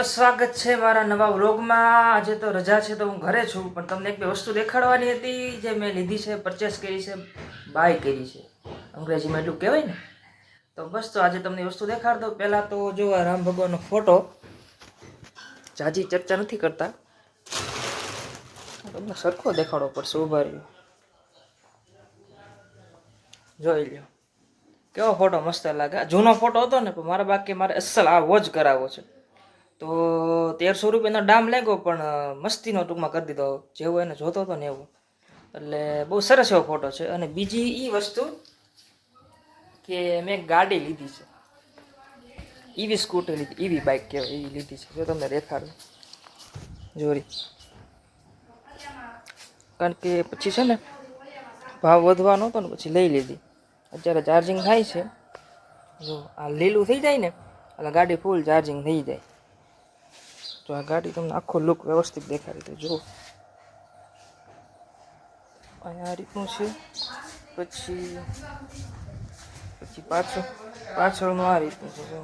સ્વાગત છે મારા નવા વ્લોગમાં। આજે તો રજા છે તો હું ઘરે છું, પણ તમને એક બે વસ્તુ દેખાડવાની હતી જે મેં લીધી છે, પરચેસ કરી છે, બાય કરી છે, અંગ્રેજીમાં એટલું કહેવાય ને। તો બસ તો આજે તમને વસ્તુ દેખાડ દઉં। પહેલાં તો જો આ રામ ભગવાનનો ફોટો, જાજી ચર્ચા નથી કરતા, તમને સરખો દેખાડવો પડશે, ઉભા રહ્યો, જોઈ લ્યો કેવો ફોટો મસ્ત લાગે। જૂનો ફોટો હતો ને, પણ મારે અસલ આવો જ કરાવવો છે। તો 1300 રૂપિયાનો દામ લાગ્યો, પણ મસ્તીનો ટૂંકમાં કરી દીધો, જેવો એને જોતો હતો ને એવો। એટલે બહુ સરસ એવો ફોટો છે। અને બીજી એ વસ્તુ કે મેં ગાડી લીધી છે, ઈવી સ્કૂટર લીધી, ઈવી બાઇક કહેવાય, એ લીધી છે। જો તમને દેખાડું, જોરી, કારણ કે પછી છે ને ભાવ વધવાનો હતો ને, પછી લઈ લીધી। અત્યારે ચાર્જિંગ થાય છે, જો આ લીલું થઈ જાય ને એટલે ગાડી ફૂલ ચાર્જિંગ થઈ જાય। તો આ ગાડી તમને આખો લુક વ્યવસ્થિત દેખાડી દે, જો આ રીતનું છે। પછી પાછળનું આ રીતનું છે, જો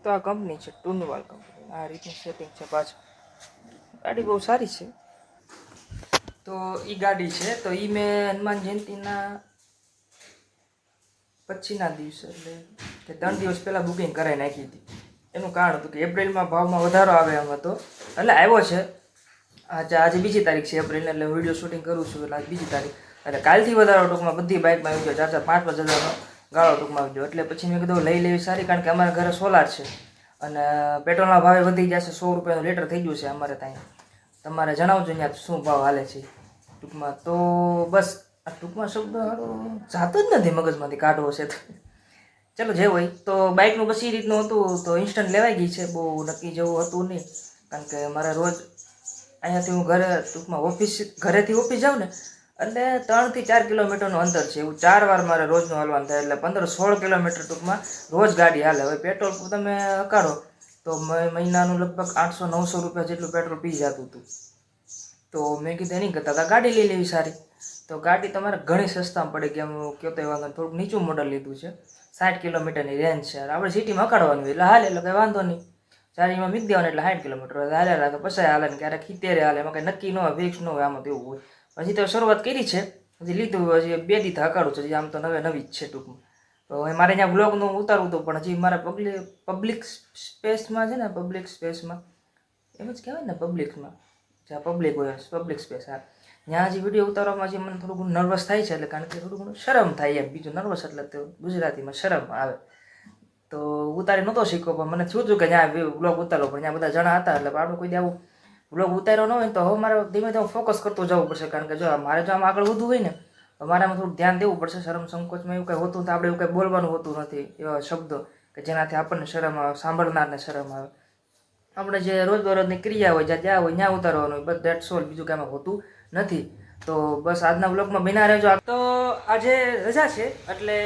તો આ કંપની છે ટુનવાલ કંપની, આ રીતનું સેટિંગ છે પાછળ। ગાડી બહુ સારી છે। તો એ ગાડી છે, તો એ મેં હનુમાન જયંતિના પછીના દિવસે, એટલે કે 3 દિવસ પહેલાં બુકિંગ કરાવી નાખી હતી। એનું કારણ હતું કે એપ્રિલમાં ભાવમાં વધારો આવે એમ હતો, એટલે આવ્યો છે। આજે 2જી તારીખ છે એપ્રિલ, એટલે વિડીયો શૂટિંગ કરું છું, એટલે આજ 2જી તારીખ, એટલે કાલથી વધારો ટૂંકમાં બધી બાઇકમાં આવી ગયો, 4-5 હજારનો ગાળો ટૂંકમાં આવી ગયો। એટલે પછી મેં કીધું લઈ લેવી સારી, કારણ કે અમારા ઘરે સોલાર છે અને પેટ્રોલના ભાવે વધી જશે, 100 રૂપિયાનું લીટર થઈ ગયું છે અમારે ત્યાં। તમારે જણાવજો ત્યાં શું ભાવ હાલે છે ટૂંકમાં। તો બસ આ ટૂંકમાં શબ્દ સારો જાતો જ નથી મગજમાંથી, કાઢવો છે તો ચલો જે હોય। તો બાઇકનું બસ એ રીતનું હતું, તો ઇન્સ્ટન્ટ લેવાઈ ગઈ છે, બહુ નક્કી જેવું હતું નહીં, કારણ કે મારે રોજ અહીંયાથી હું ટૂંકમાં ઘરેથી ઓફિસ જાઉં ને, એટલે 3 થી 4 કિલોમીટરનું અંતર છે, એવું 4 વાર મારે રોજનું હાલવાનું થાય, એટલે 15-16 કિલોમીટર ટૂંકમાં રોજ ગાડી હાલે। હવે પેટ્રોલ તમે હકારો તો મહિનાનું લગભગ 800-900 રૂપિયા જેટલું પેટ્રોલ પી જતું હતું। તો મેં કીધું એની કરતાં ગાડી લઈ લેવી સારી। તો ગાડી તમારે ઘણી સસ્તામાં પડે, કે કયો તો વાંધો, થોડુંક નીચું મોડલ લીધું છે, 60 કિલોમીટરની રેન્જ છે। આપણે સિટીમાં હકાડવાનું એટલે હાલે, એટલે કંઈ વાંધો નહીં, ચાર્જિંગમાં મૂકી દેવાનું એટલે 60 કિલોમીટર હાલે રાખે, પછી હાલે ને ક્યારેક 70 હાલે, એમાં કંઈ નક્કી ન હોય, ફિક્સ ન હોય, આમાં તો એવું હોય। હજી તો શરૂઆત કરી છે, હજી લીધું હજી 2 દી હકાડું છે, હજી આમ તો નવી જ છે ટૂંકમાં। તો મારે અહીંયા બ્લોગનું ઉતારવું હતું, પણ હજી મારે પબ્લિક સ્પેસમાં છે ને, પબ્લિક સ્પેસમાં એમ જ કહેવાય ને, પબ્લિકમાં જ્યાં પબ્લિક હોય, પબ્લિક સ્પેસ, હા, ત્યાં હજી વિડીયો ઉતારવામાં હજી મને થોડું ઘણું નર્વસ થાય છે, એટલે કારણ કે થોડું ઘણું શરમ થાય એમ, બીજું નર્વસ એટલે તો ગુજરાતીમાં શરમ આવે। તો ઉતારી નહોતો શીખો, પણ મને થયું હતું કે ત્યાં બ્લોગ ઉતારો, પણ ત્યાં બધા જણા હતા, એટલે આપણે કોઈ આવું બ્લોગ ઉતાર્યો ન હોય તો હવે મારે ધીમે ધીમે ફોકસ કરતું જવું પડશે, કારણ કે જો મારે જો આમ આગળ વધવું હોય ને, તો મારે આમાં થોડું ધ્યાન દેવું પડશે। શરમ સંકોચમાં એવું કંઈ હોતું તો આપણે એવું કંઈ બોલવાનું હોતું નથી, એવા શબ્દો કે જેનાથી આપણને શરમ આવે, સાંભળનારને શરમ આવે। આપણે જે રોજબરોજની ક્રિયા હોય, જ્યાં હોય ત્યાં ઉતારવાનું હોય, બસ ધેટ્સ ઓલ, બીજું કાંઈ હોતું નથી। તો બસ આજના બ્લોગમાં બિના રહેજો। તો આજે રજા છે, એટલે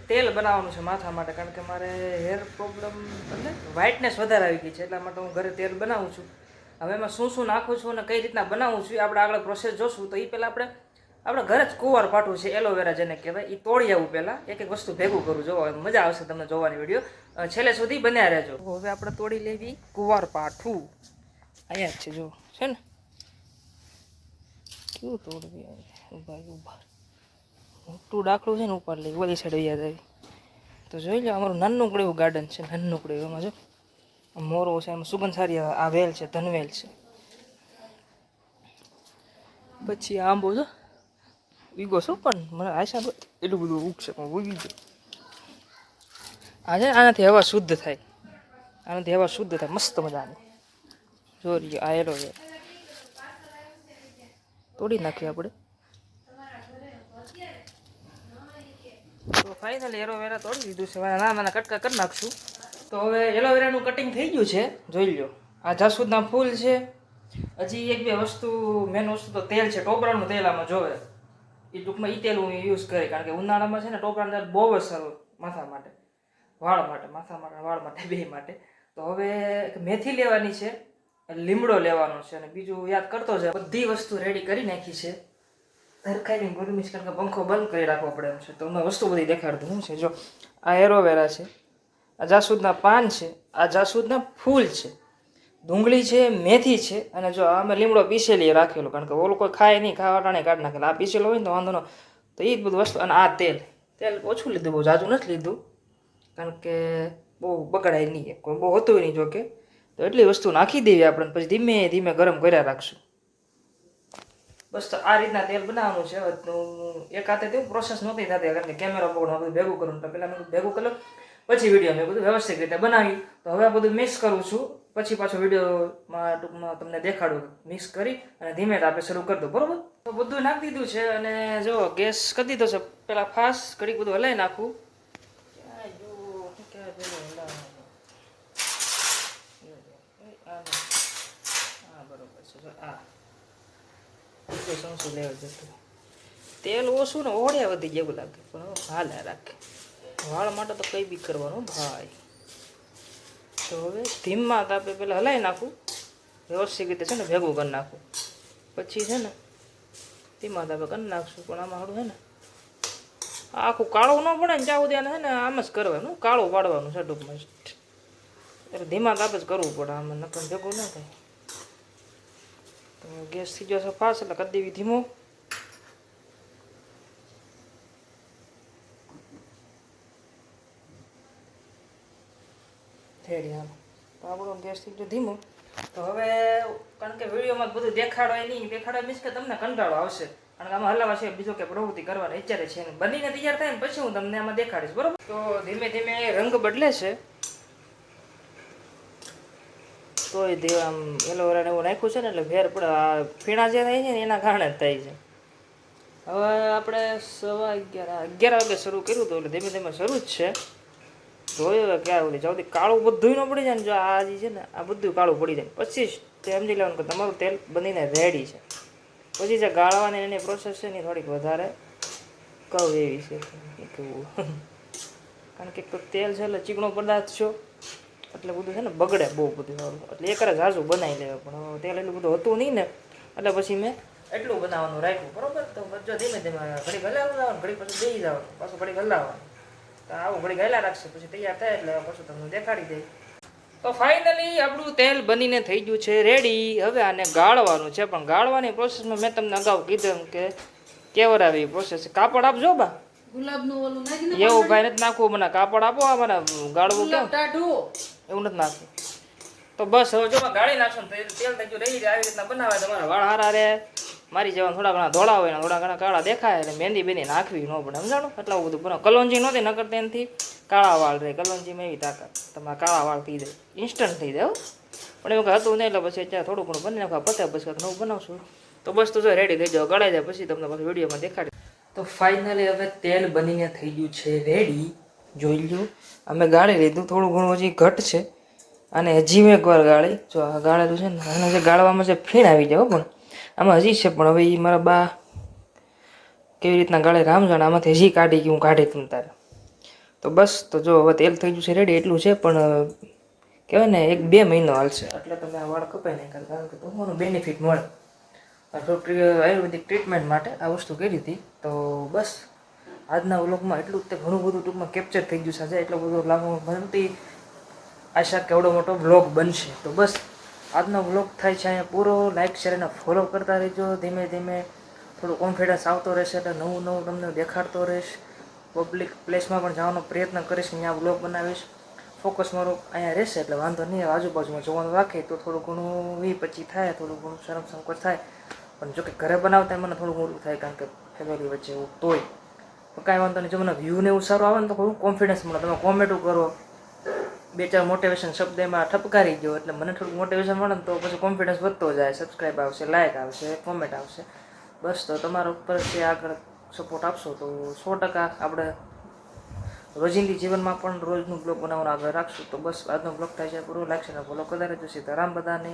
તેલ બનાવવાનું છે માથા માટે, કારણ કે મારે હેર પ્રોબ્લેમ એટલે વ્હાઇટનેસ વધારે આવી ગઈ છે, એટલા માટે હું ઘરે તેલ બનાવું છું। હવે એમાં શું નાખું છું અને કઈ રીતના બનાવું છું, આપણે આગળ પ્રોસેસ જોશું। તો એ પહેલાં આપણે ઘરે જ કુંવાર પાઠવું છે, એલોવેરા જેને કહેવાય, એ તોડી આવું પહેલાં, એક એક વસ્તુ ભેગું કરું, જોવો મજા આવશે તમને જોવાની વિડીયો, છેલ્લે સુધી બન્યા રહેજો। હવે આપણે તોડી લેવી કુંવાર પાઠું, અહીંયા જ છે, જો છે ને, કેવું તોડવી, ઉભા મોટું ડાકડું છે ને, ઉપર લઈ બધી સાઈડ યાદ આવી। તો જોઈ લો, અમારું નાનકડું એવું ગાર્ડન છે, નાનકડું, એમાં જો મોરો છે, એમાં સુગંધ સારી આવે, આ વેલ છે, ધનવેલ છે, પછી આંબો છો વીગો શું, પણ મને આશા એટલું બધું ઉગશે, પણ ઉગી ગયો। આ છે આનાથી હવા શુદ્ધ થાય, આનાથી હવા શુદ્ધ થાય મસ્ત મજાની। જો આ એલોવેરા તોડી નાખીએ આપણે। તો ફાઇનલી એલોવેરા તોડી દીધું છે, નાના કટકા કરી નાખશું। તો હવે એલોવેરાનું કટિંગ થઈ ગયું છે, જોઈ લો, આ જાસૂદના ફૂલ છે। હજી એક બે વસ્તુ, મેન વસ્તુ તો તેલ છે, ટોપરાનું તેલ આમાં જોવે, એ ટૂંકમાં એ તેલ હું યુઝ કરી, કારણ કે ઉનાળામાં છે ને ટોપરાનું તેલ બહુ જ સારું માથા માટે, વાળ માટે, માથા માટે, વાળ માટે, બે માટે। તો હવે મેથી લેવાની છે, લીમડો લેવાનો છે, અને બીજું યાદ કરતો છે, બધી વસ્તુ રેડી કરી નાખી છે। હરખાઈની ગરમી છે, કારણ કે પંખો બંધ કરી રાખવો પડે એમ છે। તો તમને વસ્તુ બધી દેખાડતું શું છે, જો આ એલોવેરા છે, આ જાસૂદના પાન છે, આ જાસૂદના ફૂલ છે, ડુંગળી છે, મેથી છે, અને જો અમે લીમડો પીસેલી રાખેલો, કારણ કે ઓલું કોઈ ખાય નહીં, ખાવા ટાણે કાઢી નાખેલા. આ પીસેલો હોય ને તો વાંધો ન. તો એ જ બધું વસ્તુ. અને આ તેલ ઓછું લીધું, બહુ જાજુ નથી લીધું, કારણ કે બહુ બગડાય નહીં, કોઈ બહુ હોતું નહીં જોકે. તો એટલી વસ્તુ નાખી દેવી આપણે, પછી ધીમે ધીમે ગરમ કર્યા રાખશું. બસ તો આ રીતના તેલ બનાવવાનું છે. એક હાથે તેવું પ્રોસેસ નહોતી થતી, કારણ કે કેમેરા પકડવા બધું ભેગું કરું, તો પહેલાં મેં ભેગું કર્યું, પછી વિડીયો મેં બધું વ્યવસ્થિત રીતે બનાવી. તો હવે આ બધું મિક્સ કરું છું, પછી પાછો વિડીયોમાં ટૂંકમાં તમને દેખાડું મિક્સ કરી, અને ધીમે આપણે શરૂ કરી દો, બરોબર. તો બધું નાખી દીધું છે, અને જો ગેસ કરી દીધો છે. પહેલાં ફાસ્ટ ઘડીક બધું હલાવી નાખું. તેલ ઓછું ને ઓળ્યા વધી જેવું લાગે, પણ હાલે રાખે. વાળ માટે તો કઈ બી કરવાનું ભાઈ. તો હવે ધીમા તાપે પેલા હલાવી નાખું, વ્યવસ્થિત રીતે છે ને ભેગું કરી નાખું, પછી છે ને ધીમા તાપે કરી નાખશું. પણ આમાં હાડું છે ને આખું કાળું ન પડે ને ત્યાં સુધી છે ને આમ જ કરવાનું, કાળું પાડવાનું છે ટૂંકમાં. એટલે ધીમા તાપે જ કરવું પડે, આમાં નકર ભેગું ન થાય. તો ગેસ થઈ જશે ફાસ્ટ, એટલે કરી દેવી ધીમો. રેડી, હાલો. તો આપણો ગેસ થઈ ગયો ધીમો. તો હવે કારણ કે વિડીયોમાં બધું દેખાડવાય નહીં, દેખાડવા મીન્સ કે તમને કંટાળો આવશે, કારણ કે આમાં હલાવા છે બીજો કે પ્રવૃત્તિ કરવાની વિચારે છે. બનીને તૈયાર થાય ને પછી હું તમને આમાં દેખાડીશ, બરોબર. તો ધીમે ધીમે રંગ બદલે છે. તોય દે આમ એલોવેરાને એવું નાખ્યું છે ને એટલે ફેર પડે. આ ફીણા જે થાય છે ને એના કારણે જ થાય છે. હવે આપણે 11:15 વાગે શરૂ કર્યું હતું, એટલે ધીમે ધીમે શરૂ જ છે. જોયું ક્યાં સુધી જ્યાં સુધી કાળું બધું ન પડી જાય ને, જો આ જે છે ને આ બધું કાળું પડી જાય પછી તે સમજી લેવાનું કે તમારું તેલ બનીને રેડી છે. પછી જે ગાળવાની એની પ્રોસેસ છે ને થોડીક વધારે કહું એવી છે કેવું, કારણ કે તેલ છે એટલે ચીકણો પદાર્થ છો, એટલે બધું છે ને બગડે બહુ બધું સારું. એટલે એક જ હાજુ બનાવી લેવા, પણ તેલ એટલું બધું હતું નહીં ને, એટલે પછી મેં એટલું બનાવવાનું રાખ્યું, બરોબર. તો જો ધીમે ધીમે ઘડીક હલાવવાનું, ઘડીક પછી દઈ જવાનું, પાછું ઘડીક હલાવવાનું. તો આવું ઘડી ગયેલા રાખશે, પછી તૈયાર થાય એટલે પાછું તમને દેખાડી દઈ. તો ફાઇનલી આપણું તેલ બનીને થઈ ગયું છે રેડી. હવે આને ગાળવાનું છે, પણ ગાળવાની પ્રોસેસમાં મેં તમને અગાઉ કીધું કે કેવર આવી પ્રોસેસ. કાપડ આપજો બા, ગુલાબનું ઓલું નાખીને એવું ભાઈ નથી નાખવું, મને કાપડ આપો. આ મને ગાળવું કેમ એવું નથી નાખવું. તો બસ હવે જો ગાળી નાખશો ને તેલ થઈ ગયું રહી જાય. આવી રીતના બનાવે તમારા વાળ હારા રે. મારી જવાનું થોડા ઘણા ધોળા હોય ને થોડા ઘણા કાળા દેખાય, એટલે મહેંદી બેંદી નાખવી ન પડે, સમજાણો. એટલું બધું બનાવો. કલોંજી નહોતી નકર તેનાથી કાળા વાળ રહે. કલોંજીમાં એવી તાકાત, તમારા કાળા વાળ થઈ જાય, ઇન્સ્ટન્ટ થઈ જાય. પણ એવું કંઈ હતું નહીં, એટલે પછી અત્યારે થોડું ઘણું બની નાખવા પતે, પછી કંઈક નવું બનાવશું. તો બસ તો જો રેડી થઈ જાવ, ગળાઈ જાય પછી તમને પછી વિડીયોમાં દેખાડી. તો ફાઇનલી હવે તેલ બનીને થઈ ગયું છે રેડી. જોઈ લો, અમે ગાળી લીધું, થોડું ઘણું હજી ઘટ છે, અને હજી મેં એકવાર ગાળી. જો આ ગાળેલું છે ને, આને જે ગાળવામાં જે ફીણ આવી જાય, પણ આમાં હજી છે. પણ હવે એ મારા બા કેવી રીતના ગાળે રામ જાણે, આમાંથી હજી કાઢી કે હું કાઢી તું તારે. તો બસ તો જો હવે તેલ થઈ ગયું છે રેડી. એટલું છે, પણ કહેવાય ને 1-2 મહિનો હાલશે, એટલે તમે આ વાળ કપાઈ નાખ્યા, કારણ કે તમારું બેનિફિટ મળે. આયુર્વેદિક ટ્રીટમેન્ટ માટે આ વસ્તુ કરી હતી. તો બસ આજના વ્લોગમાં એટલું જ, તે ઘણું બધું ટૂંકમાં કેપ્ચર થઈ ગયું છે. એટલો બધો લાભો બનતી આશા કેવડો મોટો વ્લોગ બનશે. તો બસ આજનો વ્લોગ થાય છે અહીંયા પૂરો. લાઇક શેર અને ફોલો કરતા રહેજો. ધીમે ધીમે થોડું કોન્ફિડન્સ આવતો રહેશે, એટલે નવું નવું તમને દેખાડતો રહીશ. પબ્લિક પ્લેસમાં પણ જવાનો પ્રયત્ન કરીશ, અહીંયા વ્લોગ બનાવીશ. ફોકસ મારું અહીંયા રહેશે, એટલે વાંધો નહીં. આજુબાજુમાં જોવાનું રાખે તો થોડું ઘણું 20-25 થાય, થોડું ઘણું શરમ સંકોચ થાય. પણ જોકે ઘરે બનાવતા મને થોડું મોટું થાય, કારણ કે ફેમિલી વચ્ચે એવું તોય કાંઈ વાંધો નહીં. જો મને વ્યૂ ને એવું સારું આવે ને તો થોડું કોન્ફિડન્સ મળે. તમે કોમેન્ટો કરો, 2-4 મોટિવેશન શબ્દ એમાં ઠપકારી ગયો, એટલે મને થોડુંક મોટિવેશન મળે ને તો પછી કોન્ફિડન્સ વધતો જાય. સબસ્ક્રાઈબ આવશે, લાઇક આવશે, કોમેન્ટ આવશે. બસ તો તમારા ઉપર છે, આગળ સપોર્ટ આપશો તો 100% આપણે રોજિંદી જીવનમાં પણ રોજનું બ્લોગ બનાવવાનું આગળ રાખશું. તો બસ આજનો બ્લોગ થાય છે પૂરો. લાઈક અને ફોલો કરતા રહેજો. સીતારામ બધાને.